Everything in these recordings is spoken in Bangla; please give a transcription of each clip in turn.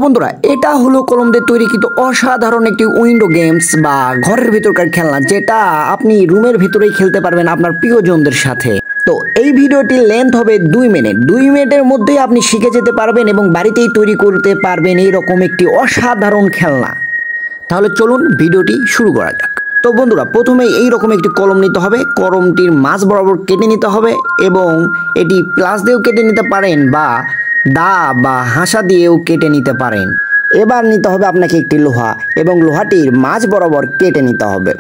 বন্ধুরা, এটা হলো কলম দিয়ে তৈরিকৃত অসাধারণ একটি উইন্ডো গেমস বা ঘরের ভিতরকার খেলনা, যেটা আপনি রুমের ভিতরেই খেলতে পারবেন আপনার প্রিয়জনদের সাথে। তো এই ভিডিওটির লেন্থ হবে 2 মিনিট। 2 মিনিটের মধ্যেই আপনি শিখে যেতে পারবেন এবং বাড়িতেই তৈরি করতে পারবেন এইরকম একটি অসাধারণ খেলনা। তাহলে চলুন ভিডিওটি শুরু করা যাক। তো বন্ধুরা, প্রথমে এইরকম একটি কলম নিতে হবে। কলমটির মাঝ বরাবর কেটে নিতে হবে এবং এটি প্লাস দিয়েও কেটে নিতে পারেন বা দা বা হাসা দিয়েও কেটে নিতে পারেন। এবার নিতে হবে আপনাকে একটি লোহা এবং লোহাটির মাঝ বরাবর কেটে নিতে হবে।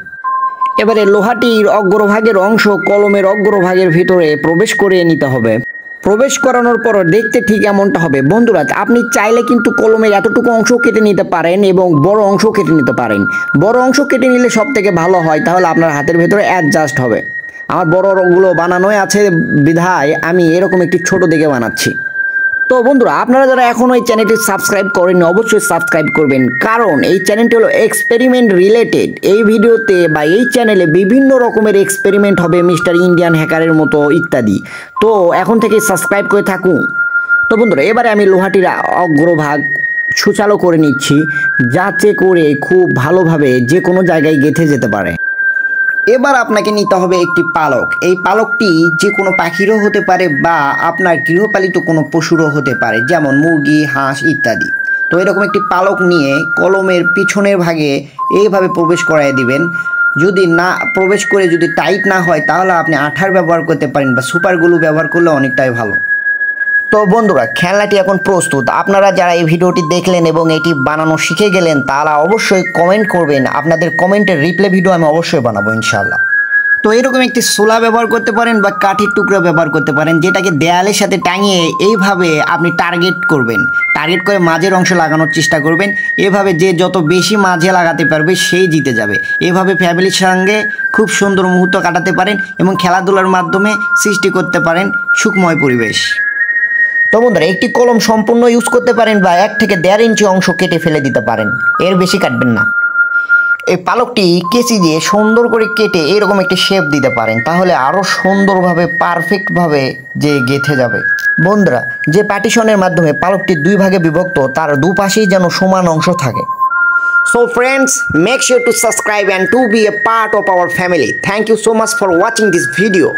এবারে লোহাটির অগ্রভাগের অংশ কলমের অগ্রভাগের ভিতরে প্রবেশ করিয়ে নিতে হবে। প্রবেশ করানোর পর দেখতে ঠিক এমনটা হবে। বন্ধুরা, আপনি চাইলে কিন্তু কলমের এতটুকু অংশ কেটে নিতে পারেন এবং বড় অংশ কেটে নিতে পারেন। বড় অংশ কেটে নিলে সব থেকে ভালো হয়, তাহলে আপনার হাতের ভেতরে অ্যাডজাস্ট হবে। আমার বড়গুলো বানানোই আছে বিধায় আমি এরকম একটি ছোট দেখে বানাচ্ছি। তো বন্ধুরা, আপনারা যারা এখনও এই চ্যানেলটি সাবস্ক্রাইব করেননি অবশ্যই সাবস্ক্রাইব করবেন, কারণ এই চ্যানেলটি হলো এক্সপেরিমেন্ট রিলেটেড। এই ভিডিওতে বা এই চ্যানেলে বিভিন্ন রকমের এক্সপেরিমেন্ট হবে, মিস্টার ইন্ডিয়ান হ্যাকারের মতো ইত্যাদি। তো এখন থেকে সাবস্ক্রাইব করে থাকুন। তো বন্ধুরা, এবারে আমি লোহাটির অগ্রভাগ সুচালো করে নিচ্ছি, যাতে করে খুব ভালোভাবে যে কোনো জায়গায় গেঁথে যেতে পারে। এবার আপনাকে নিতে হবে একটি পালক। এই পালকটি যে কোনো পাখিরও হতে পারে বা আপনার গৃহপালিত কোনো পশুরও হতে পারে, যেমন মুরগি, হাঁস ইত্যাদি। তো এরকম একটি পালক নিয়ে কলমের পিছনের ভাগে এইভাবে প্রবেশ করায় দিবেন। যদি না প্রবেশ করে যদি টাইট না হয়, তাহলে আপনি আঠার ব্যবহার করতে পারেন বা সুপার গ্লু ব্যবহার করলে অনেকটাই ভালো। তো বন্ধুরা, খেলনাটি এখন প্রস্তুত। আপনারা যারা এই ভিডিওটি দেখলেন এবং এটি বানানো শিখে গেলেন, তারা অবশ্যই কমেন্ট করবেন। আপনাদের কমেন্টের রিপ্লাই ভিডিও আমি অবশ্যই বানাবো ইনশাআল্লাহ। তো এরকম একটি সোলা ব্যবহার করতে পারেন বা কাঠের টুকরো ব্যবহার করতে পারেন, যেটাকে দেয়ালের সাথে টাঙিয়ে এইভাবে আপনি টার্গেট করবেন। টার্গেট করে মাঝের অংশ লাগানোর চেষ্টা করবেন। এভাবে যে যত বেশি মাঝে লাগাতে পারবে সেই জিতে যাবে। এভাবে ফ্যামিলির সঙ্গে খুব সুন্দর মুহূর্ত কাটাতে পারেন এবং খেলাধুলার মাধ্যমে সৃষ্টি করতে পারেন সুখময় পরিবেশ। তো বন্ধুরা, একটি কলম সম্পূর্ণ ইউজ করতে পারেন বা 1 থেকে 1.5 ইঞ্চি অংশ কেটে ফেলে দিতে পারেন, এর বেশি কাটবেন না। এই পালকটি কেচি দিয়ে সুন্দর করে কেটে এরকম একটি শেপ দিতে পারেন, তাহলে আরও সুন্দরভাবে পারফেক্টভাবে যে গেঁথে যাবে। বন্ধুরা, যে পার্টিশনের মাধ্যমে পালকটি 2 ভাগে বিভক্ত, তার দুপাশেই যেন সমান অংশ থাকে। So friends, make sure to subscribe and to be a part of our family. Thank you so much for watching this video.